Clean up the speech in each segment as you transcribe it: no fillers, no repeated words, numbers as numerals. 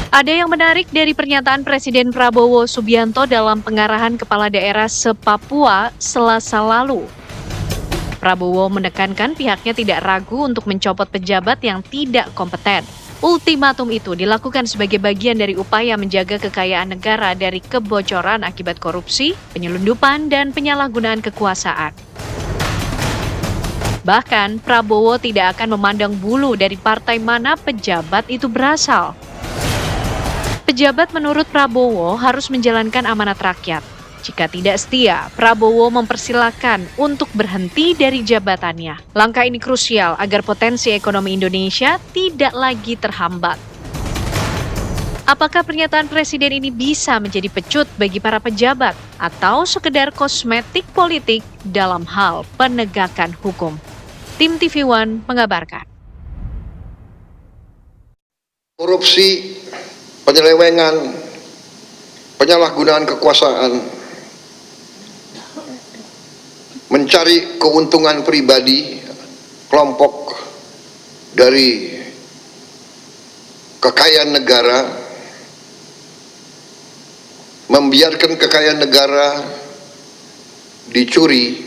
Ada yang menarik dari pernyataan Presiden Prabowo Subianto dalam pengarahan kepala daerah se-Papua Selasa lalu. Prabowo menekankan pihaknya tidak ragu untuk mencopot pejabat yang tidak kompeten. Ultimatum itu dilakukan sebagai bagian dari upaya menjaga kekayaan negara dari kebocoran akibat korupsi, penyelundupan, dan penyalahgunaan kekuasaan. Bahkan, Prabowo tidak akan memandang bulu dari partai mana pejabat itu berasal. Pejabat menurut Prabowo harus menjalankan amanat rakyat. Jika tidak setia, Prabowo mempersilahkan untuk berhenti dari jabatannya. Langkah ini krusial agar potensi ekonomi Indonesia tidak lagi terhambat. Apakah pernyataan Presiden ini bisa menjadi pecut bagi para pejabat atau sekedar kosmetik politik dalam hal penegakan hukum? Tim TV One mengabarkan. Korupsi, penyelewengan, penyalahgunaan kekuasaan, mencari keuntungan pribadi kelompok dari kekayaan negara, membiarkan kekayaan negara dicuri,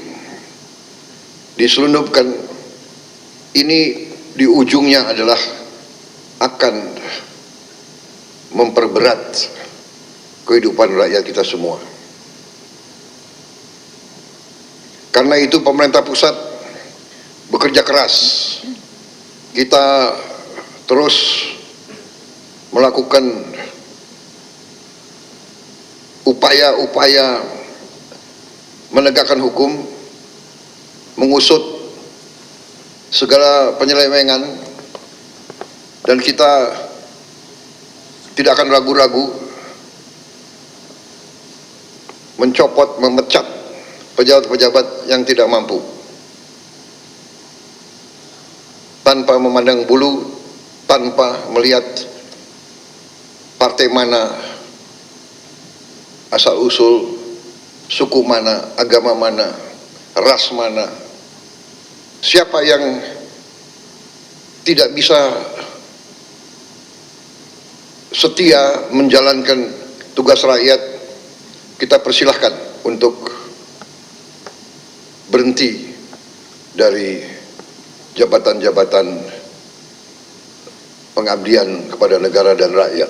diselundupkan, ini di ujungnya adalah akan memperberat kehidupan rakyat kita semua. Karena itu pemerintah pusat bekerja keras. Kita terus melakukan upaya-upaya menegakkan hukum, mengusut segala penyelewengan, dan kita tidak akan ragu-ragu mencopot, memecat pejabat-pejabat yang tidak mampu tanpa memandang bulu, tanpa melihat partai mana, asal-usul, suku mana, agama mana, ras mana. Siapa yang tidak bisa setia menjalankan tugas rakyat, kita persilahkan untuk berhenti dari jabatan-jabatan pengabdian kepada negara dan rakyat.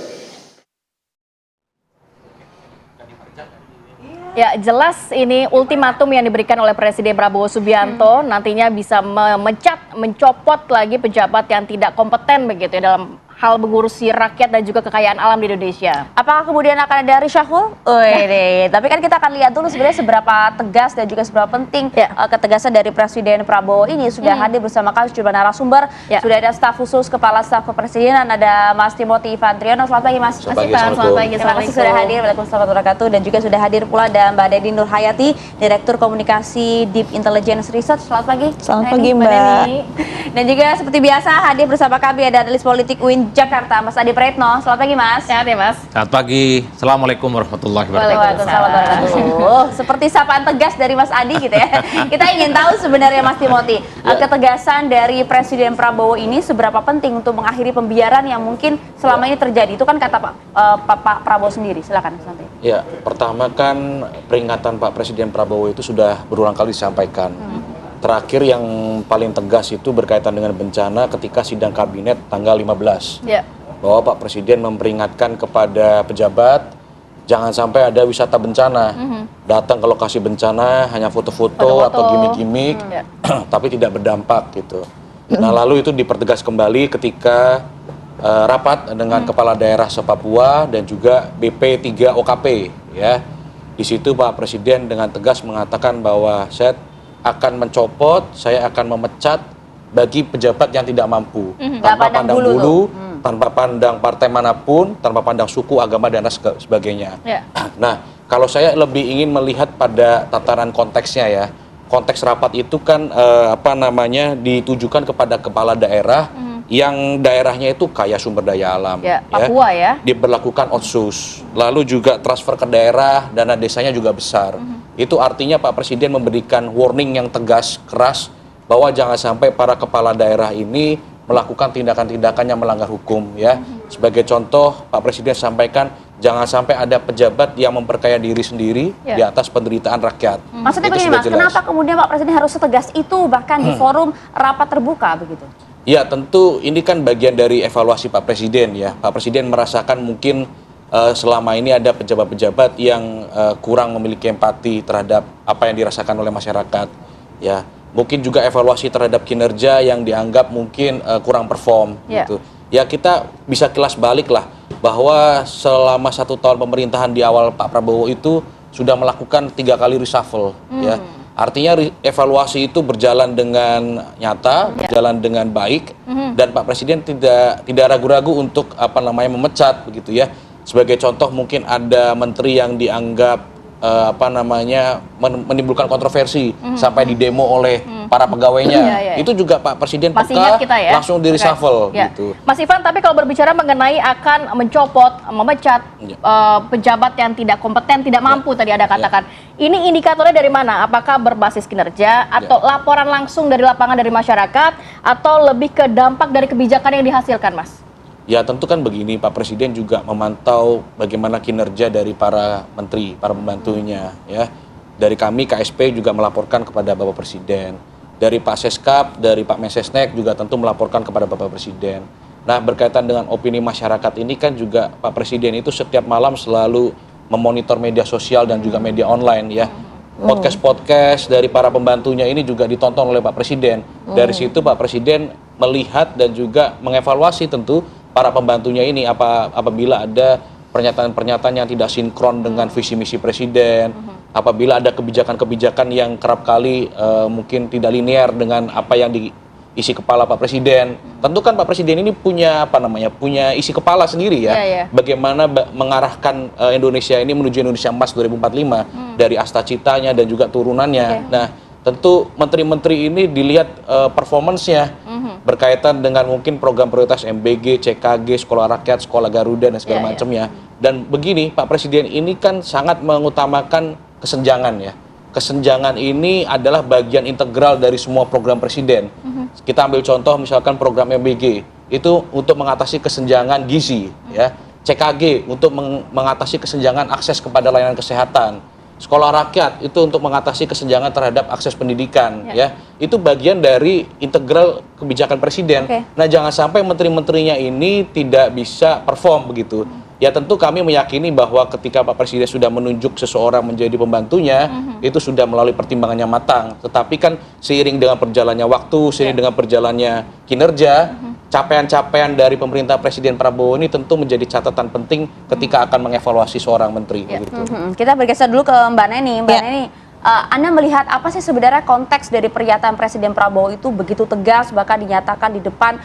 Ya, jelas ini ultimatum yang diberikan oleh Presiden Prabowo Subianto nantinya bisa memecat, mencopot lagi pejabat yang tidak kompeten begitu ya dalam hal mengurusi rakyat dan juga kekayaan alam di Indonesia. Apakah kemudian akan ada reshuffle? Tapi kan kita akan lihat dulu sebenarnya seberapa tegas dan juga seberapa penting ketegasan dari Presiden Prabowo ini. Sudah hadir bersama kami sejumlah narasumber, sudah ada staf khusus Kepala Staf Kepresidenan, ada Mas Timothy Ivantriono. Selamat pagi Mas. Selamat pagi. Terima kasih sudah hadir. Waalaikumsalam warahmatullahi wabarakatuh. Dan juga sudah hadir pula ada Mbak Deni Nurhayati, Direktur Komunikasi Deep Intelligence Research. Selamat pagi. Selamat pagi Mbak. Dan juga seperti biasa hadir bersama kami ada analis politik UIN Jakarta, Mas Adi Praetno. Selamat pagi Mas. Sehat ya Mas. Selamat pagi. Assalamualaikum warahmatullahi wabarakatuh. Waalaikumsalam warahmatullahi wabarakatuh. Seperti sapaan tegas dari Mas Adi gitu ya. Kita ingin tahu sebenarnya Mas Timothy, ketegasan dari Presiden Prabowo ini seberapa penting untuk mengakhiri pembiaran yang mungkin selama ini terjadi. Itu kan kata Pak Prabowo sendiri. Silakan Mas Adi. Ya, pertama kan peringatan Pak Presiden Prabowo itu sudah berulang kali disampaikan. Terakhir yang paling tegas itu berkaitan dengan bencana ketika sidang kabinet tanggal 15. Bahwa Pak Presiden memperingatkan kepada pejabat jangan sampai ada wisata bencana. Datang ke lokasi bencana hanya foto-foto atau gimmick-gimmick tapi tidak berdampak gitu. Nah, lalu itu dipertegas kembali ketika rapat dengan kepala daerah se-Papua dan juga BP 3 OKP ya. Di situ Pak Presiden dengan tegas mengatakan bahwa saya akan mencopot, saya akan memecat bagi pejabat yang tidak mampu, tanpa pandang bulu, tanpa pandang partai manapun, tanpa pandang suku, agama dan sebagainya. Nah, kalau saya lebih ingin melihat pada tataran konteksnya ya. Konteks rapat itu kan ditujukan kepada kepala daerah yang daerahnya itu kaya sumber daya alam. Papua ya. Diberlakukan otsus, lalu juga transfer ke daerah, dana desanya juga besar. Itu artinya Pak Presiden memberikan warning yang tegas, keras, bahwa jangan sampai para kepala daerah ini melakukan tindakan-tindakan yang melanggar hukum ya. Sebagai contoh, Pak Presiden sampaikan jangan sampai ada pejabat yang memperkaya diri sendiri di atas penderitaan rakyat. Maksudnya Itu begini sudah Mas, jelas. kenapa kemudian Pak Presiden harus setegas itu bahkan di forum rapat terbuka begitu? Ya tentu ini kan bagian dari evaluasi Pak Presiden ya. Pak Presiden merasakan mungkin selama ini ada pejabat-pejabat yang kurang memiliki empati terhadap apa yang dirasakan oleh masyarakat. Ya, mungkin juga evaluasi terhadap kinerja yang dianggap mungkin kurang perform gitu. Ya kita bisa kilas balik lah bahwa selama 1 tahun pemerintahan di awal Pak Prabowo itu sudah melakukan 3 kali reshuffle ya. Artinya evaluasi itu berjalan dengan nyata, berjalan dengan baik dan Pak Presiden tidak ragu-ragu untuk memecat begitu ya. Sebagai contoh mungkin ada menteri yang dianggap menimbulkan kontroversi sampai didemo oleh para pegawainya. Itu juga Pak Presiden Masih ingat kita ya? langsung di reshuffle gitu. Mas Ivan, tapi kalau berbicara mengenai akan mencopot, memecat pejabat yang tidak kompeten, tidak mampu tadi Anda katakan. Ini indikatornya dari mana? Apakah berbasis kinerja atau laporan langsung dari lapangan dari masyarakat atau lebih ke dampak dari kebijakan yang dihasilkan, Mas? Ya tentu kan begini, Pak Presiden juga memantau bagaimana kinerja dari para menteri, para pembantunya ya. Dari kami KSP juga melaporkan kepada Bapak Presiden. Dari Pak Seskap, dari Pak Mensesnek juga tentu melaporkan kepada Bapak Presiden. Nah berkaitan dengan opini masyarakat ini kan juga Pak Presiden itu setiap malam selalu memonitor media sosial dan juga media online ya. Podcast-podcast dari para pembantunya ini juga ditonton oleh Pak Presiden. Dari situ Pak Presiden melihat dan juga mengevaluasi tentu para pembantunya ini apabila ada pernyataan-pernyataan yang tidak sinkron dengan visi misi Presiden, apabila ada kebijakan-kebijakan yang kerap kali mungkin tidak linear dengan apa yang diisi kepala Pak Presiden. Tentu kan Pak Presiden ini punya punya isi kepala sendiri ya. Bagaimana mengarahkan Indonesia ini menuju Indonesia Emas 2045 dari asta citanya dan juga turunannya. Nah, tentu menteri-menteri ini dilihat performance-nya berkaitan dengan mungkin program prioritas MBG, CKG, Sekolah Rakyat, Sekolah Garuda dan segala macamnya. Dan begini, Pak Presiden ini kan sangat mengutamakan kesenjangan ya. Kesenjangan ini adalah bagian integral dari semua program Presiden. Kita ambil contoh misalkan program MBG itu untuk mengatasi kesenjangan gizi ya. CKG untuk mengatasi kesenjangan akses kepada layanan kesehatan. Sekolah Rakyat itu untuk mengatasi kesenjangan terhadap akses pendidikan ya. Itu bagian dari integral kebijakan Presiden. Nah, jangan sampai menteri-menterinya ini tidak bisa perform begitu. Ya tentu kami meyakini bahwa ketika Pak Presiden sudah menunjuk seseorang menjadi pembantunya, itu sudah melalui pertimbangannya matang. Tetapi kan seiring dengan berjalannya waktu, seiring dengan berjalannya kinerja, capaian-capaian dari pemerintah Presiden Prabowo ini tentu menjadi catatan penting ketika akan mengevaluasi seorang menteri. Begitu. Kita bergeser dulu ke Mbak Neni. Mbak Neni, Anda melihat apa sih sebenarnya konteks dari pernyataan Presiden Prabowo itu begitu tegas, bahkan dinyatakan di depan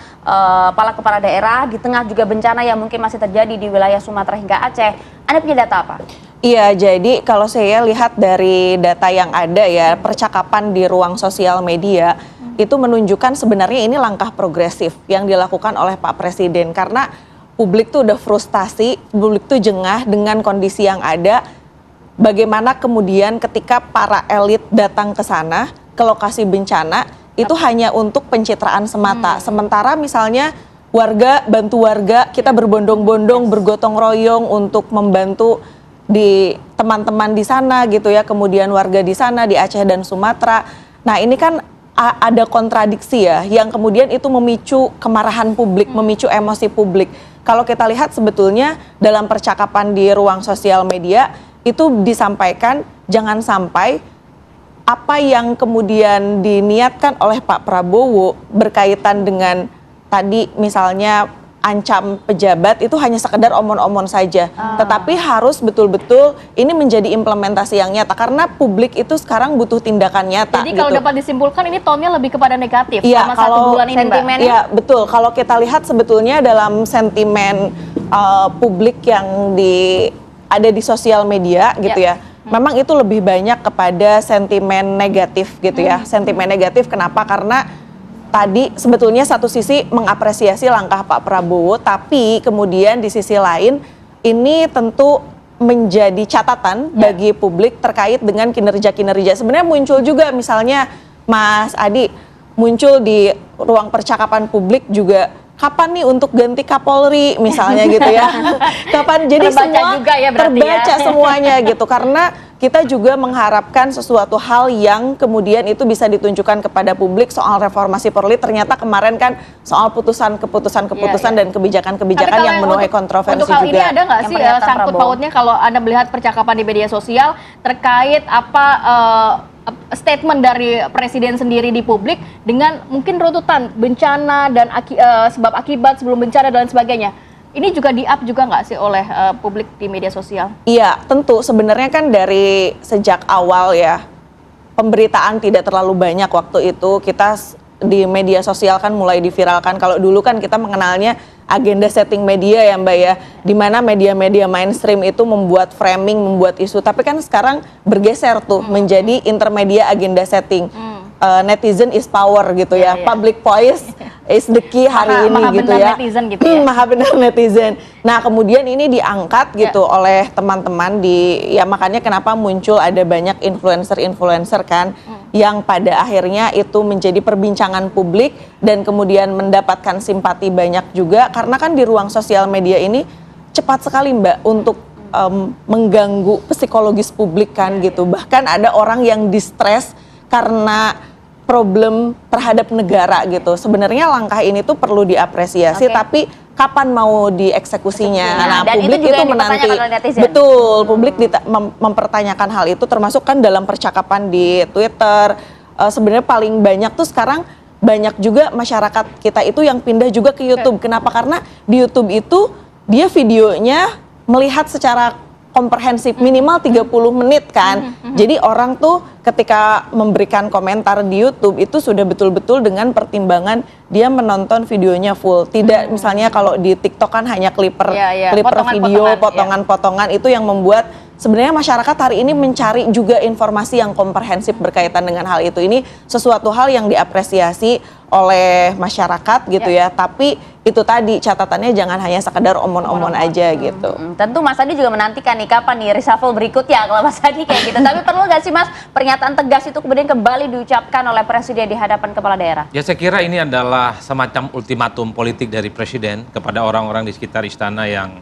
para kepala daerah, di tengah juga bencana yang mungkin masih terjadi di wilayah Sumatera hingga Aceh. Anda punya data apa? Iya, jadi kalau saya lihat dari data yang ada ya, percakapan di ruang sosial media itu menunjukkan sebenarnya ini langkah progresif yang dilakukan oleh Pak Presiden. Karena publik tuh udah frustasi, publik tuh jengah dengan kondisi yang ada. Bagaimana kemudian ketika para elit datang ke sana, ke lokasi bencana, itu hanya untuk pencitraan semata. Sementara misalnya warga, bantu warga, kita berbondong-bondong, bergotong royong untuk membantu di teman-teman di sana gitu ya, kemudian warga di sana, di Aceh dan Sumatera. Nah ini kan ada kontradiksi ya, yang kemudian itu memicu kemarahan publik, memicu emosi publik. Kalau kita lihat sebetulnya dalam percakapan di ruang sosial media, itu disampaikan jangan sampai apa yang kemudian diniatkan oleh Pak Prabowo berkaitan dengan tadi misalnya ancam pejabat itu hanya sekedar omon-omon saja. Tetapi harus betul-betul ini menjadi implementasi yang nyata karena publik itu sekarang butuh tindakan nyata. Jadi kalau dapat disimpulkan ini tone-nya lebih kepada negatif ya, selama satu bulan ini, Mbak. Iya, betul. Kalau kita lihat sebetulnya dalam sentimen publik yang ada di sosial media gitu ya. Memang itu lebih banyak kepada sentimen negatif gitu ya. Sentimen negatif kenapa? Karena tadi sebetulnya satu sisi mengapresiasi langkah Pak Prabowo, tapi kemudian di sisi lain ini tentu menjadi catatan bagi publik terkait dengan kinerja-kinerja. Sebenarnya muncul juga misalnya Mas Adi, muncul di ruang percakapan publik juga kapan nih untuk ganti Kapolri misalnya gitu ya. Kapan, jadi Terbaca semua juga ya berarti terbaca ya. semuanya gitu, karena kita juga mengharapkan sesuatu hal yang kemudian itu bisa ditunjukkan kepada publik. Soal reformasi Polri ternyata kemarin kan soal keputusan dan kebijakan-kebijakan yang menuai kontroversi untuk hal juga. ini ada nggak Yang sih pernyataan sangkut Prabowo. pautnya kalau Anda melihat percakapan di media sosial terkait statement dari presiden sendiri di publik dengan mungkin runtutan bencana dan sebab akibat sebelum bencana dan lain sebagainya. Ini juga di-up juga nggak sih oleh publik di media sosial? Iya, tentu sebenarnya kan dari sejak awal ya, pemberitaan tidak terlalu banyak waktu itu. Kita di media sosial kan mulai diviralkan. Kalau dulu kan kita mengenalnya agenda setting media ya Mbak ya, di mana media-media mainstream itu membuat framing, membuat isu. Tapi kan sekarang bergeser tuh menjadi intermedia agenda setting. Netizen is power gitu ya. Public voice is the key hari ini maha gitu benar ya. netizen gitu ya. Maha benar netizen. Nah, kemudian ini diangkat gitu oleh teman-teman ya makanya kenapa muncul ada banyak influencer kan yang pada akhirnya itu menjadi perbincangan publik dan kemudian mendapatkan simpati banyak juga, karena kan di ruang sosial media ini cepat sekali Mbak untuk mengganggu psikologis publik kan gitu. Bahkan ada orang yang distress karena problem terhadap negara gitu. Sebenarnya langkah ini tuh perlu diapresiasi, tapi kapan mau dieksekusinya? Nah, Dan publik itu juga yang menanti. dipertanyakan oleh netizen. Betul, publik mempertanyakan hal itu, termasuk kan dalam percakapan di Twitter. Sebenarnya paling banyak tuh sekarang banyak juga masyarakat kita itu yang pindah juga ke YouTube. Kenapa? Karena di YouTube itu dia videonya melihat secara komprehensif minimal 30 menit kan. Jadi orang tuh ketika memberikan komentar di YouTube itu sudah betul-betul dengan pertimbangan dia menonton videonya full. Tidak misalnya kalau di TikTok kan hanya klip per video, potongan-potongan itu yang membuat sebenarnya masyarakat hari ini mencari juga informasi yang komprehensif berkaitan dengan hal itu. Ini sesuatu hal yang diapresiasi oleh masyarakat gitu ya. Tapi itu tadi catatannya jangan hanya sekedar omon-omon aja gitu. Tentu Mas Adi juga menantikan nih kapan nih reshuffle berikutnya kalau Mas Adi kayak gitu. Tapi perlu nggak sih Mas pernyataan tegas itu kemudian kembali diucapkan oleh Presiden di hadapan kepala daerah? Ya saya kira ini adalah semacam ultimatum politik dari Presiden kepada orang-orang di sekitar istana yang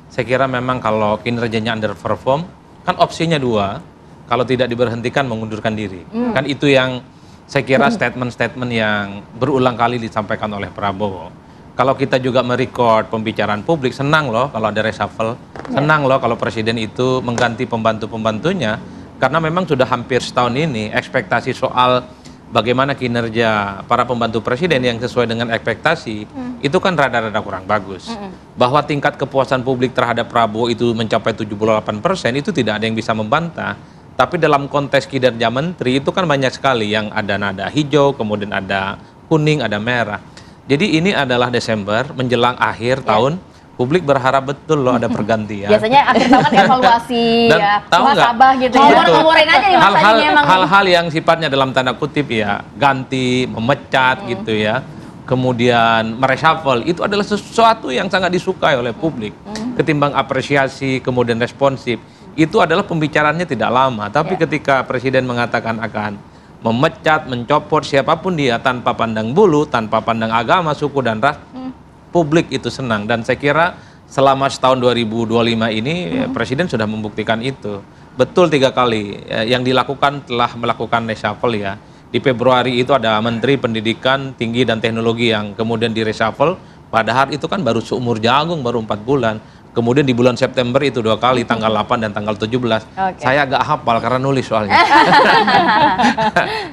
saya kira memang kalau kinerjanya underperform, kan opsinya dua, kalau tidak diberhentikan mengundurkan diri. Kan itu yang saya kira statement-statement yang berulang kali disampaikan oleh Prabowo. Kalau kita juga merecord pembicaraan publik, senang loh kalau ada reshuffle, senang loh kalau Presiden itu mengganti pembantu-pembantunya, karena memang sudah hampir setahun ini ekspektasi soal bagaimana kinerja para pembantu presiden yang sesuai dengan ekspektasi itu kan rada-rada kurang bagus. Bahwa tingkat kepuasan publik terhadap Prabowo itu mencapai 78% itu tidak ada yang bisa membantah. Tapi dalam konteks kinerja menteri itu kan banyak sekali yang ada nada hijau, kemudian ada kuning, ada merah. Jadi ini adalah Desember menjelang akhir tahun. Publik berharap betul loh ada pergantian. Biasanya akhir tahun kan evaluasi Dan ya, tahu nggak? muhasabah gitu ya. Ngomong-ngomongin aja nih Mas Adi memang. Hal-hal yang sifatnya dalam tanda kutip ya ganti, memecat gitu ya, kemudian mereshuffle itu adalah sesuatu yang sangat disukai oleh publik. Ketimbang apresiasi kemudian responsif, itu adalah pembicaraannya tidak lama. Tapi ketika Presiden mengatakan akan memecat, mencopot siapapun dia tanpa pandang bulu, tanpa pandang agama, suku dan ras, publik itu senang. Dan saya kira selama setahun 2025 ini Presiden sudah membuktikan itu. Betul 3 kali yang dilakukan telah melakukan reshuffle ya. Di Februari itu ada Menteri Pendidikan Tinggi dan Teknologi yang kemudian di reshuffle. Padahal itu kan baru seumur jagung, baru 4 bulan. Kemudian di bulan September itu 2 kali, tanggal 8 dan tanggal 17. Saya agak hafal karena nulis soalnya.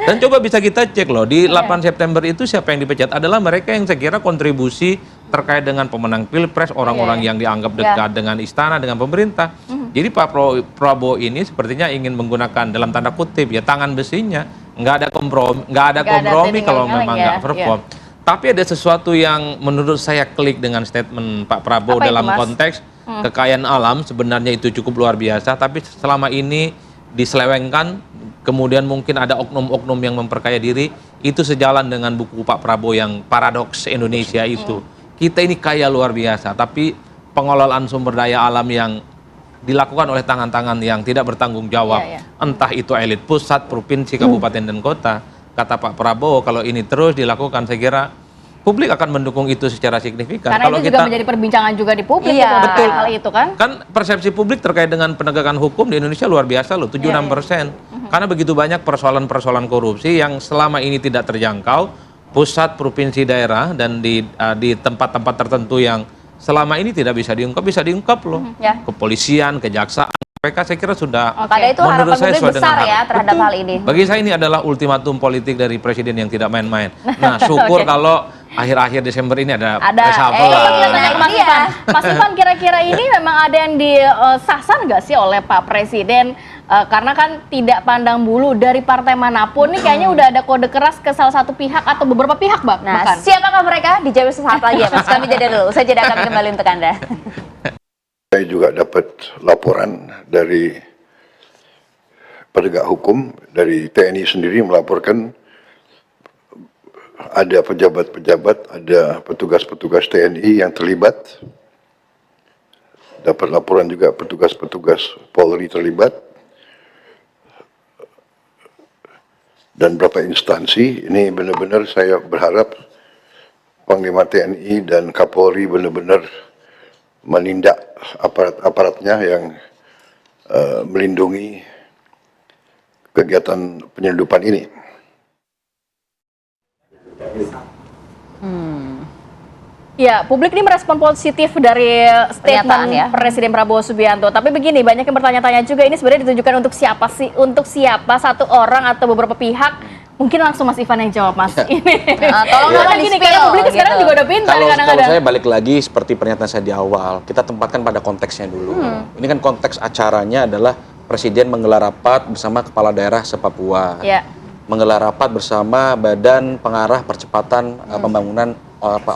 Dan coba bisa kita cek loh, di 8 September itu siapa yang dipecat adalah mereka yang saya kira kontribusi terkait dengan pemenang Pilpres, orang-orang yang dianggap dekat dengan istana, dengan pemerintah. Jadi Pak Prabowo ini sepertinya ingin menggunakan dalam tanda kutip ya tangan besinya. Nggak ada kompromi kalau memang nggak perform. Tapi ada sesuatu yang menurut saya klik dengan statement Pak Prabowo dalam konteks kekayaan alam, sebenarnya itu cukup luar biasa, tapi selama ini diselewengkan, kemudian mungkin ada oknum-oknum yang memperkaya diri, itu sejalan dengan buku Pak Prabowo yang Paradoks Indonesia itu. Kita ini kaya luar biasa, tapi pengelolaan sumber daya alam yang dilakukan oleh tangan-tangan yang tidak bertanggung jawab, entah itu elit pusat, provinsi, kabupaten, dan kota. Kata Pak Prabowo, kalau ini terus dilakukan, saya kira publik akan mendukung itu secara signifikan. Karena itu juga menjadi perbincangan juga di publik Iya. gitu, Betul. hal itu kan. Kan persepsi publik terkait dengan penegakan hukum di Indonesia luar biasa loh, 76%. Karena begitu banyak persoalan-persoalan korupsi yang selama ini tidak terjangkau, pusat, provinsi, daerah, dan di tempat-tempat tertentu yang selama ini tidak bisa diungkap loh. Ya. Kepolisian, kejaksaan, mereka saya kira sudah Pada itu harapan menurut saya publik sesuai dengan besar ya harapan. terhadap Betul. hal ini. Bagi saya ini adalah ultimatum politik dari presiden yang tidak main-main. Nah, syukur kalau akhir-akhir Desember ini ada reshuffle lah. Kita tanya ke Mas Iya. Ivan. Mas Ivan, kira-kira ini memang ada yang disasar nggak sih oleh Pak Presiden? Karena kan tidak pandang bulu dari partai manapun, nih kayaknya udah ada kode keras ke salah satu pihak atau beberapa pihak, Bang. Nah, bahkan. siapakah mereka? Dijawab sesaat lagi ya, Mas. Kami jeda dulu. Saya jeda kami kembali untuk Anda. Saya juga dapat laporan dari penegak hukum, dari TNI sendiri melaporkan ada pejabat-pejabat, ada petugas-petugas TNI yang terlibat. Dapat laporan juga petugas-petugas Polri terlibat. Dan beberapa instansi, ini benar-benar saya berharap Panglima TNI dan Kapolri benar-benar menindak aparat-aparatnya yang melindungi kegiatan penyelundupan ini. Ya, publik ini merespon positif dari Pernyataan statement ya. Presiden Prabowo Subianto. Tapi begini, banyak yang bertanya-tanya juga, ini sebenarnya ditujukan untuk siapa sih? Untuk siapa, satu orang atau beberapa pihak? Mungkin langsung Mas Ivan yang jawab, Mas. Ini. Tolong Karena di gini, spill, karena publik sekarang gitu. juga udah pintar Kalau kadang-kadang. saya balik lagi seperti pernyataan saya di awal, kita tempatkan pada konteksnya dulu. Ini kan konteks acaranya adalah Presiden menggelar rapat bersama kepala daerah se-Papua. Ya. Menggelar rapat bersama Badan Pengarah Percepatan Pembangunan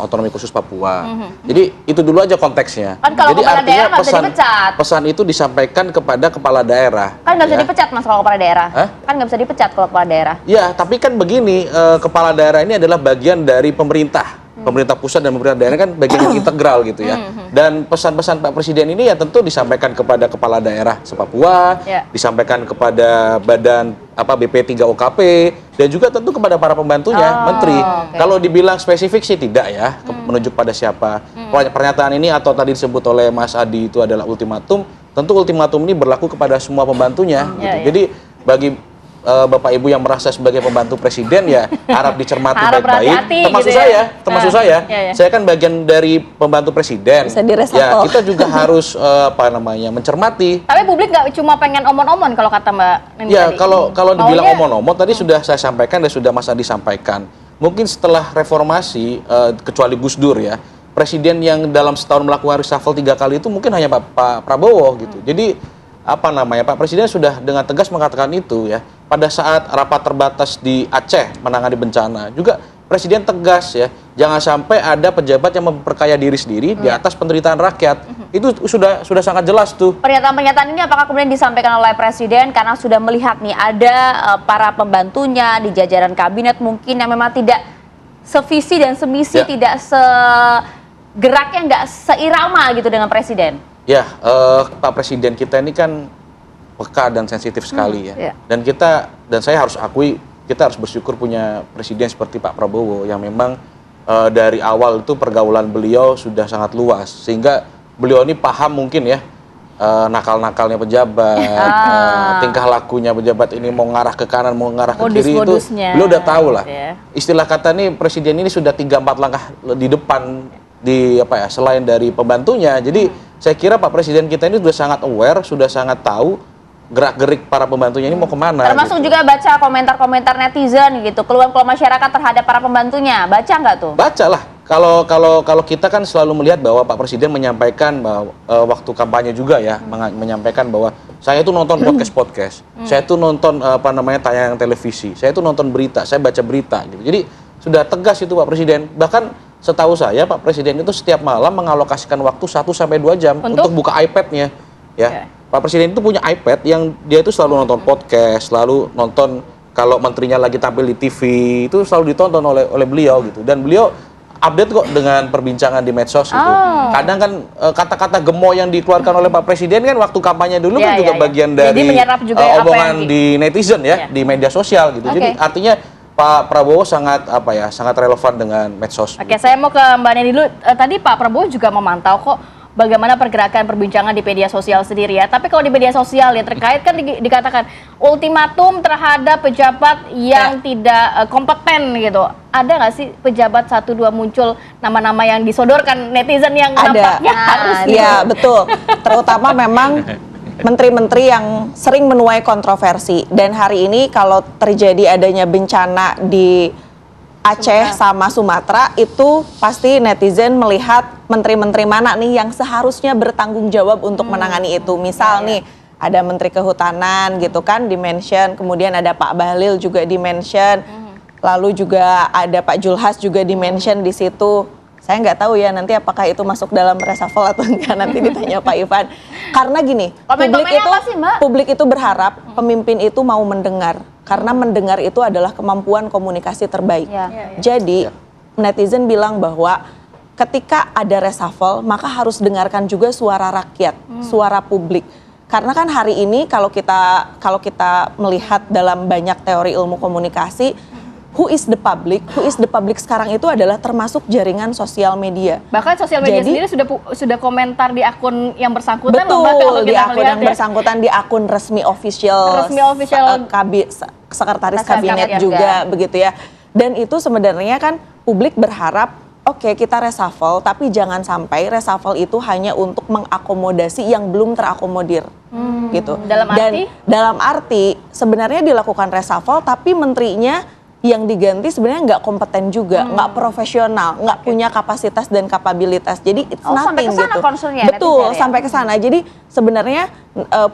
Otonomi Khusus Papua. Jadi itu dulu aja konteksnya. Kan kalau Jadi kepala artinya daerah nggak bisa dipecat. pesan itu disampaikan kepada kepala daerah. Kan nggak bisa ya. dipecat, Mas, kalau kepala daerah. Hah? Kan nggak bisa dipecat kalau kepala daerah. Ya, tapi kan begini, kepala daerah ini adalah bagian dari pemerintah. Pemerintah pusat dan pemerintah daerah kan bagian yang integral gitu ya. Dan pesan-pesan Pak Presiden ini ya tentu disampaikan kepada kepala daerah se-Papua, Ya. disampaikan kepada badan BP3OKP, dan juga tentu kepada para pembantunya, menteri. oke. Kalau dibilang spesifik sih tidak ya, menunjuk pada siapa. Pernyataan ini atau tadi disebut oleh Mas Adi itu adalah ultimatum, tentu ultimatum ini berlaku kepada semua pembantunya. Gitu. Ya, ya. Jadi bagi Bapak Ibu yang merasa sebagai pembantu presiden ya harap dicermati Harap baik-baik. berhati-hati Termasuk gitu ya. saya, termasuk Nah, saya. ya, ya. Saya kan bagian dari pembantu presiden. Bisa diresapel. Ya, kita juga harus mencermati. Tapi publik nggak cuma pengen omon-omon kalau kata Mbak Nini Ya, tadi. kalau dibilang Maunya- omon-omon tadi sudah saya sampaikan dan sudah Mas Adi sampaikan. Mungkin setelah reformasi kecuali Gus Dur ya, presiden yang dalam setahun melakukan reshuffle 3 kali itu mungkin hanya Pak Prabowo gitu. Jadi Pak Presiden sudah dengan tegas mengatakan itu ya. Pada saat rapat terbatas di Aceh menangani bencana juga Presiden tegas ya, jangan sampai ada pejabat yang memperkaya diri sendiri di atas penderitaan rakyat. Itu sudah sangat jelas tuh. Pernyataan-pernyataan ini apakah kemudian disampaikan oleh Presiden karena sudah melihat nih ada para pembantunya di jajaran kabinet mungkin yang memang tidak sevisi dan semisi, Ya. tidak segeraknya, nggak seirama gitu dengan Presiden. Ya, Pak Presiden kita ini kan peka dan sensitif sekali ya. iya. Dan saya harus akui kita harus bersyukur punya presiden seperti Pak Prabowo yang memang dari awal itu pergaulan beliau sudah sangat luas sehingga beliau ini paham mungkin ya nakal-nakalnya pejabat, tingkah lakunya pejabat ini mau ngarah ke kanan mau ngarah ke kiri itu Modus-modusnya. beliau udah tahu lah. Ya. Istilah kata nih presiden ini sudah 3-4 langkah di depan selain dari pembantunya. Jadi saya kira Pak Presiden kita ini sudah sangat aware, sudah sangat tahu gerak-gerik para pembantunya ini mau kemana. Termasuk gitu. juga baca komentar-komentar netizen gitu, keluhan-keluhan masyarakat terhadap para pembantunya. Baca nggak tuh? Bacalah. Kalau kita kan selalu melihat bahwa Pak Presiden menyampaikan bahwa waktu kampanye juga ya menyampaikan bahwa saya itu nonton podcast, saya itu nonton tayangan televisi, saya itu nonton berita, saya baca berita gitu. Jadi sudah tegas itu Pak Presiden. Bahkan setahu saya Pak Presiden itu setiap malam mengalokasikan waktu 1-2 jam untuk buka iPad-nya. Ya. Pak Presiden itu punya iPad yang dia itu selalu nonton podcast, selalu nonton kalau menterinya lagi tampil di TV itu selalu ditonton oleh beliau gitu. Dan beliau update kok dengan perbincangan di medsos gitu. Kadang kan kata-kata gemo yang dikeluarkan oleh Pak Presiden kan waktu kampanye dulu kan juga bagian Jadi dari menyerap juga apa omongan yang di netizen ya, di media sosial gitu. Oke. Jadi artinya Pak Prabowo sangat sangat relevan dengan medsos. Oke, saya mau ke Mbak Neni dulu. Tadi Pak Prabowo juga memantau kok bagaimana pergerakan perbincangan di media sosial sendiri ya. Tapi kalau di media sosial ya terkait kan dikatakan ultimatum terhadap pejabat yang tidak kompeten gitu. Ada nggak sih pejabat 1-2 muncul nama-nama yang disodorkan netizen yang nampaknya harus gitu? Iya, betul. Terutama memang menteri-menteri yang sering menuai kontroversi. Dan hari ini kalau terjadi adanya bencana di Aceh sama Sumatera, itu pasti netizen melihat menteri-menteri mana nih yang seharusnya bertanggung jawab untuk menangani itu. Misal nih, ada Menteri Kehutanan gitu kan di-mention, kemudian ada Pak Bahlil juga di-mention, lalu juga ada Pak Julhas juga di-mention di situ. Saya nggak tahu ya nanti apakah itu masuk dalam reshuffle atau enggak, nanti ditanya Pak Ivan. Karena gini, publik itu berharap pemimpin itu mau mendengar. Karena mendengar itu adalah kemampuan komunikasi terbaik. Jadi netizen bilang bahwa ketika ada reshuffle maka harus dengarkan juga suara rakyat, suara publik. Karena kan hari ini kalau kita melihat dalam banyak teori ilmu komunikasi, who is the public sekarang itu adalah termasuk jaringan sosial media. Bahkan sosial media sendiri sudah komentar di akun yang bersangkutan. Betul, kalau di kita akun yang bersangkutan, di akun resmi official sekretaris kabinet juga begitu ya. Dan itu sebenarnya kan publik berharap oke, kita reshuffle, tapi jangan sampai reshuffle itu hanya untuk mengakomodasi yang belum terakomodir gitu. Dalam arti sebenarnya dilakukan reshuffle tapi menterinya yang diganti sebenarnya nggak kompeten juga, nggak profesional, nggak punya kapasitas dan kapabilitas. Jadi it's nothing gitu. Betul, sampai ke sana. Jadi sebenarnya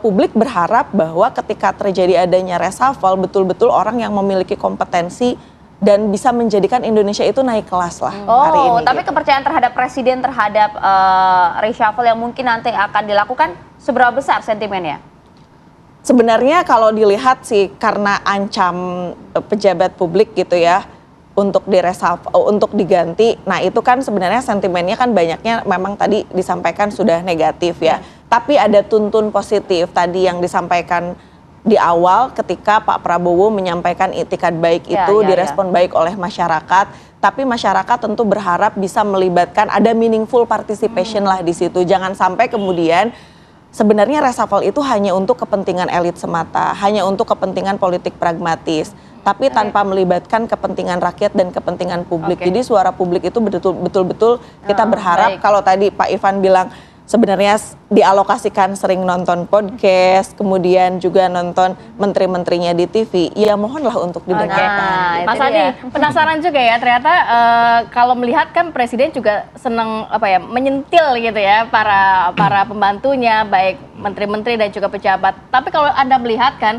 publik berharap bahwa ketika terjadi adanya reshuffle, betul-betul orang yang memiliki kompetensi dan bisa menjadikan Indonesia itu naik kelas lah hari ini. Tapi gitu. kepercayaan terhadap presiden terhadap reshuffle yang mungkin nanti akan dilakukan seberapa besar sentimennya? Sebenarnya kalau dilihat sih karena ancam pejabat publik gitu ya untuk untuk diganti. Nah, itu kan sebenarnya sentimennya kan banyaknya memang tadi disampaikan sudah negatif ya. Tapi ada tuntun positif tadi yang disampaikan di awal ketika Pak Prabowo menyampaikan itikat baik itu direspon baik oleh masyarakat. Tapi masyarakat tentu berharap bisa melibatkan ada meaningful participation lah di situ. Jangan sampai kemudian sebenarnya reshuffle itu hanya untuk kepentingan elit semata, hanya untuk kepentingan politik pragmatis, tapi tanpa melibatkan kepentingan rakyat dan kepentingan publik. Jadi suara publik itu betul-betul kita berharap kalau tadi Pak Ivan bilang sebenarnya dialokasikan sering nonton podcast, kemudian juga nonton menteri-menterinya di TV, ya mohonlah untuk didengarkan. Mas Adi, penasaran juga ya ternyata kalau melihat kan Presiden juga senang menyentil gitu ya para pembantunya, baik menteri-menteri dan juga pejabat. Tapi kalau Anda melihat kan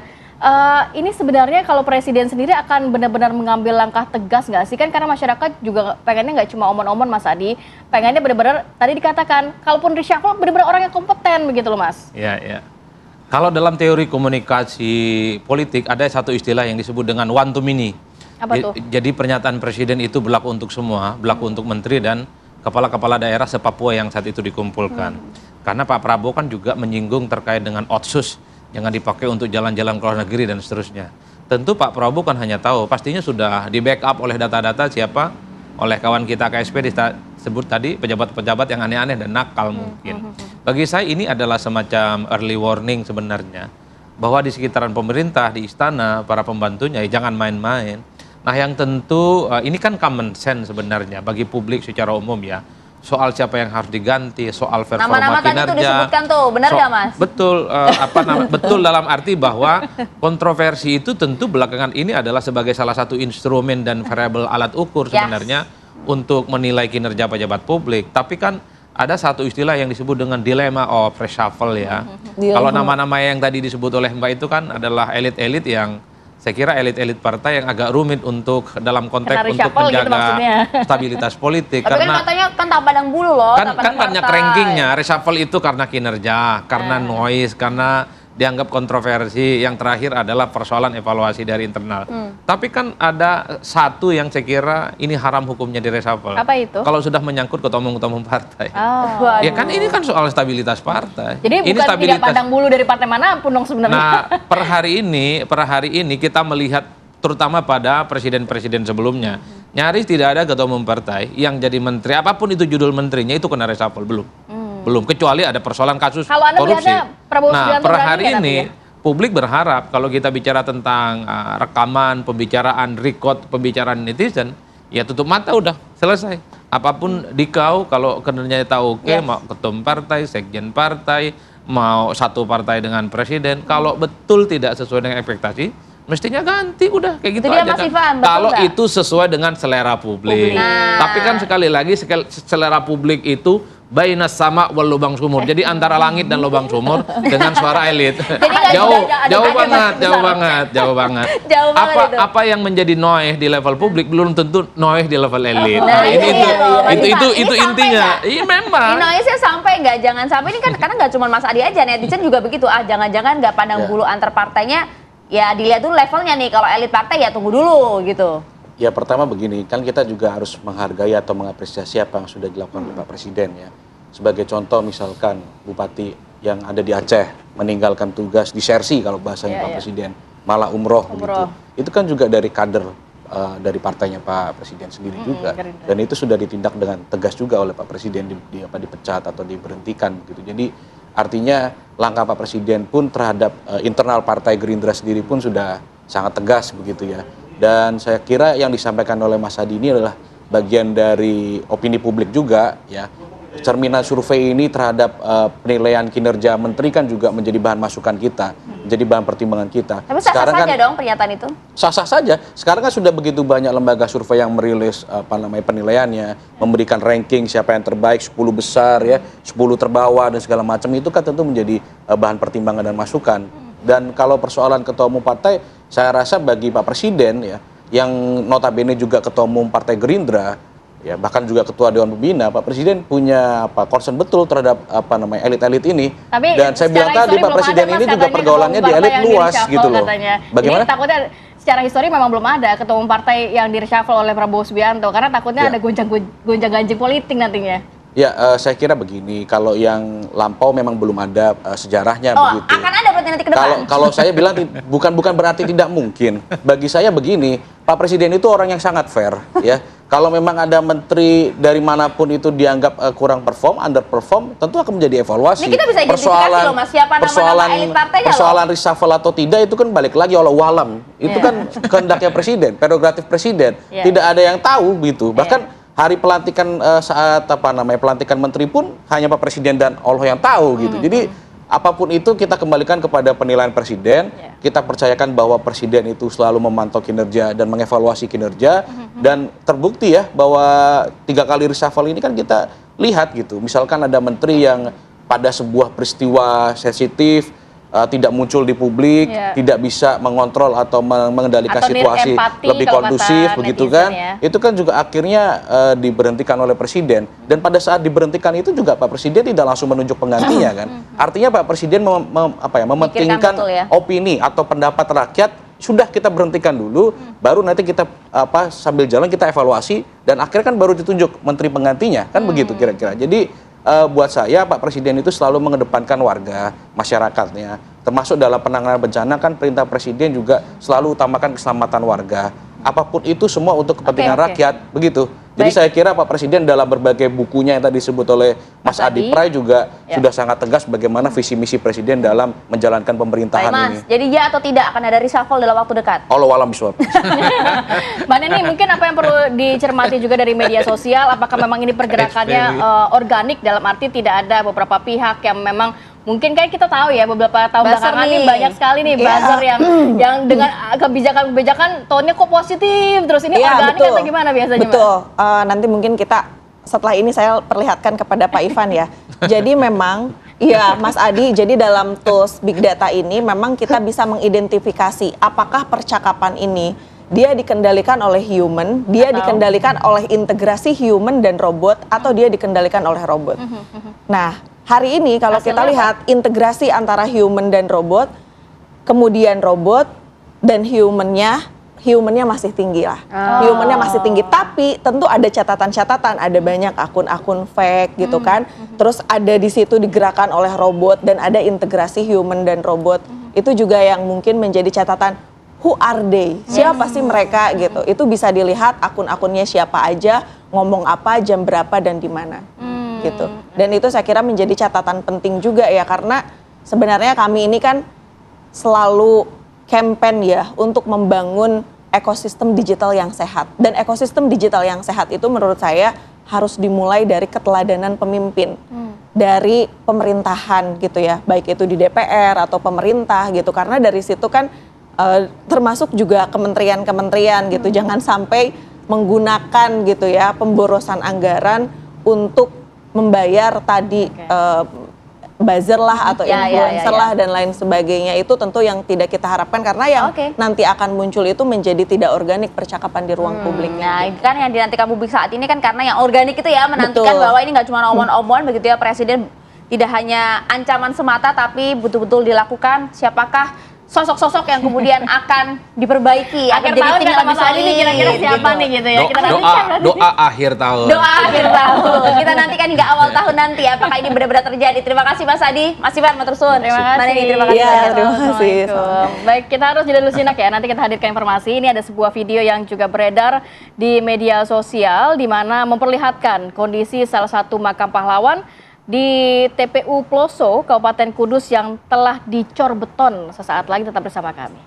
ini sebenarnya kalau Presiden sendiri akan benar-benar mengambil langkah tegas nggak sih? Kan karena masyarakat juga pengennya nggak cuma omon-omon Mas Adi, pengennya benar-benar tadi dikatakan kalaupun reshuffle benar-benar orang yang kompeten begitu loh Mas. Iya. Kalau dalam teori komunikasi politik ada satu istilah yang disebut dengan one to many. Apa tuh? Jadi pernyataan Presiden itu berlaku untuk semua, berlaku untuk menteri dan kepala-kepala daerah se-Papua yang saat itu dikumpulkan. Karena Pak Prabowo kan juga menyinggung terkait dengan otsus, jangan dipakai untuk jalan-jalan ke luar negeri dan seterusnya. Tentu Pak Prabowo kan hanya tahu, pastinya sudah di backup oleh data-data siapa, oleh kawan kita KSP disebut tadi pejabat-pejabat yang aneh-aneh dan nakal mungkin. Bagi saya ini adalah semacam early warning sebenarnya, bahwa di sekitaran pemerintah, di istana, para pembantunya jangan main-main. Nah yang tentu ini kan common sense sebenarnya bagi publik secara umum ya. Soal siapa yang harus diganti, soal performa Nama-nama kinerja. tadi itu disebutkan tuh, benar nggak Mas? Betul, betul dalam arti bahwa kontroversi itu tentu belakangan ini adalah sebagai salah satu instrumen dan variabel alat ukur sebenarnya untuk menilai kinerja pejabat publik. Tapi kan ada satu istilah yang disebut dengan dilema of reshuffle ya. Kalau nama-nama yang tadi disebut oleh Mbak itu kan adalah elit-elit yang saya kira elit-elit partai yang agak rumit untuk dalam konteks untuk menjaga stabilitas politik. Tapi karena kan katanya kan tak pandang bulu loh. Kan banyak rankingnya, reshuffle itu karena kinerja, karena noise, karena dianggap kontroversi. Yang terakhir adalah persoalan evaluasi dari internal. Tapi kan ada satu yang saya kira ini haram hukumnya di reshuffle. Apa itu? Kalau sudah menyangkut ketua umum partai. Ya kan ini kan soal stabilitas partai. Jadi ini bukan tidak pandang bulu dari partai manapun dong sebenarnya. Nah, per hari ini kita melihat terutama pada presiden-presiden sebelumnya. Nyaris tidak ada ketua umum partai yang jadi menteri, apapun itu judul menterinya itu kena reshuffle, belum, kecuali ada persoalan kasus Kalau Anda korupsi. melihatnya Prabowo Nah, Subianto per berani hari nggak ini nanti publik berharap kalau kita bicara tentang rekaman, pembicaraan, record, pembicaraan netizen, ya tutup mata udah selesai. Apapun dikau, kalau kinerjanya tahu oke, mau ketua umum partai, sekjen partai, mau satu partai dengan presiden, kalau betul tidak sesuai dengan ekspektasi, mestinya ganti udah kayak gitu Itu dia, aja Mas kan. Ivan, betul Kalau nggak? itu sesuai dengan selera publik. Nah. Tapi kan sekali lagi selera publik itu bainas sama wal lubang sumur. Jadi antara langit dan lubang sumur dengan suara elit. nggak jauh, ada jauh batas banget, besar. jauh banget, jauh banget. Jauh banget itu. Apa yang menjadi noise di level publik belum tentu noise di level elit. Nah, Ini itu dia loh, Mas Ivan. Ini itu sampai intinya. nggak? Iya memang. Noise-nya sampai nggak? Jangan sampai ini kan karena nggak cuma Mas Adi aja, netizen juga begitu. Jangan-jangan nggak pandang bulu antar partainya. Ya dilihat dulu levelnya nih. Kalau elit partai ya tunggu dulu gitu. Ya pertama begini, kan kita juga harus menghargai atau mengapresiasi apa yang sudah dilakukan oleh Pak Presiden ya. Sebagai contoh misalkan Bupati yang ada di Aceh meninggalkan tugas, disersi kalau bahasanya Pak Presiden, malah umroh begitu. Itu kan juga dari kader dari partainya Pak Presiden sendiri juga. Dan itu sudah ditindak dengan tegas juga oleh Pak Presiden, dipecat atau diberhentikan gitu. Jadi artinya langkah Pak Presiden pun terhadap internal Partai Gerindra sendiri pun sudah sangat tegas begitu ya. Dan saya kira yang disampaikan oleh Mas Adi ini adalah bagian dari opini publik juga ya. Cerminan survei ini terhadap penilaian kinerja menteri kan juga menjadi bahan masukan kita, menjadi bahan pertimbangan kita. Tapi sah-sah saja dong pernyataan itu? Sah-sah saja. Sekarang kan sudah begitu banyak lembaga survei yang merilis penilaiannya, memberikan ranking siapa yang terbaik, 10 besar ya, 10 terbawah dan segala macam. Itu kan tentu menjadi bahan pertimbangan dan masukan. Dan kalau persoalan ketua umum partai, saya rasa bagi Pak Presiden ya, yang notabene juga ketua umum Partai Gerindra, ya bahkan juga ketua Dewan Pembina, Pak Presiden punya concern betul terhadap elit-elit ini. Tapi dan saya bilang tadi Pak Presiden ini juga pergaulannya di elit luas gitu loh. Bagaimana? Jadi takutnya secara histori memang belum ada ketua umum partai yang di-reshuffle oleh Prabowo Subianto karena takutnya ada gonjang-ganjing politik nantinya. Ya, saya kira begini, kalau yang lampau memang belum ada sejarahnya begitu. Akan ada berarti nanti ke depan. Kalau saya bilang bukan berarti tidak mungkin. Bagi saya begini, Pak Presiden itu orang yang sangat fair ya. Kalau memang ada menteri dari manapun itu dianggap kurang perform, underperform, tentu akan menjadi evaluasi. Ini kita bisa identifikasi loh Mas, siapa nama-nama elit partainya loh. Persoalan reshuffle atau tidak itu kan balik lagi Allah walam. Itu kan kehendaknya presiden, prerogatif presiden. Tidak ada yang tahu gitu. Bahkan hari pelantikan saat pelantikan menteri pun hanya Pak Presiden dan Allah yang tahu gitu. Jadi apapun itu kita kembalikan kepada penilaian presiden. Kita percayakan bahwa presiden itu selalu memantau kinerja dan mengevaluasi kinerja. Dan terbukti ya bahwa 3 kali reshuffle ini kan kita lihat gitu. Misalkan ada menteri yang pada sebuah peristiwa sensitif tidak muncul di publik, tidak bisa mengontrol atau mengendalikan atau situasi lebih kondusif begitu kan. Itu kan juga akhirnya diberhentikan oleh presiden. Dan pada saat diberhentikan itu juga Pak Presiden tidak langsung menunjuk penggantinya kan. Artinya Pak Presiden mementingkan opini atau pendapat rakyat. Sudah kita berhentikan dulu, baru nanti kita sambil jalan kita evaluasi dan akhirnya kan baru ditunjuk menteri penggantinya kan begitu kira-kira. Jadi buat saya Pak Presiden itu selalu mengedepankan warga, masyarakatnya. Termasuk dalam penanganan bencana kan perintah Presiden juga selalu utamakan keselamatan warga. Apapun itu semua untuk kepentingan rakyat, begitu. Jadi saya kira Pak Presiden dalam berbagai bukunya yang tadi disebut oleh Mas Adi Pray juga sudah sangat tegas bagaimana visi misi Presiden dalam menjalankan pemerintahan ini. Jadi ya atau tidak akan ada reshuffle dalam waktu dekat? Allah alam bisawab. Mbak Neni, mungkin apa yang perlu dicermati juga dari media sosial, apakah memang ini pergerakannya organik dalam arti tidak ada beberapa pihak yang memang mungkin kayak kita tahu ya beberapa tahun belakangan ini banyak sekali nih buzzer yang dengan kebijakan tone-nya kok positif terus ini organik atau gimana biasanya Mbak? Betul. Nanti mungkin kita setelah ini saya perlihatkan kepada Pak Ivan ya. Jadi memang ya Mas Adi, jadi dalam tools big data ini memang kita bisa mengidentifikasi apakah percakapan ini dia dikendalikan oleh human, dia dikendalikan oleh integrasi human dan robot atau dia dikendalikan oleh robot. Nah, hari ini kalau kita lihat integrasi antara human dan robot, kemudian robot dan humannya masih tinggi lah. Humannya masih tinggi, tapi tentu ada catatan-catatan, ada banyak akun-akun fake gitu kan. Terus ada di situ digerakkan oleh robot dan ada integrasi human dan robot. Itu juga yang mungkin menjadi catatan. who are they? Siapa sih mereka gitu? Itu bisa dilihat akun-akunnya siapa aja, ngomong apa, jam berapa dan di mana. Gitu. Dan itu saya kira menjadi catatan penting juga ya, karena sebenarnya kami ini kan selalu campaign ya untuk membangun ekosistem digital yang sehat. Dan ekosistem digital yang sehat itu menurut saya harus dimulai dari keteladanan pemimpin. Dari pemerintahan gitu ya, baik itu di DPR atau pemerintah gitu. Karena dari situ kan termasuk juga kementerian-kementerian gitu. Jangan sampai menggunakan gitu ya pemborosan anggaran untuk membayar tadi buzzer lah atau influencer lah dan lain sebagainya. Itu tentu yang tidak kita harapkan, karena yang nanti akan muncul itu menjadi tidak organik percakapan di ruang publiknya. Nah, itu kan yang dinantikan publik saat ini kan, karena yang organik itu ya menantikan bahwa ini nggak cuma omong-omongan begitu ya, Presiden tidak hanya ancaman semata tapi betul-betul dilakukan. Siapakah sosok-sosok yang kemudian akan diperbaiki, Akhir akan jadi tahun tim yang kata lebih Mas Adi solid nih kira-kira siapa nih gitu ya. Kita nantikan. Doa akhir tahun. Doa akhir tahun. Kita nantikan hingga awal tahun nanti apakah ini benar-benar terjadi. Terima kasih Mas Adi, Mas Ivan, matur suwun. Terima kasih. Mbak Neni, terima kasih. Iya, terima kasih. Assalamualaikum. Baik, kita harus jeda dulu sinak ya. Nanti kita hadirkan informasi. Ini ada sebuah video yang juga beredar di media sosial di mana memperlihatkan kondisi salah satu makam pahlawan di TPU Ploso, Kabupaten Kudus yang telah dicor beton. Sesaat lagi tetap bersama kami.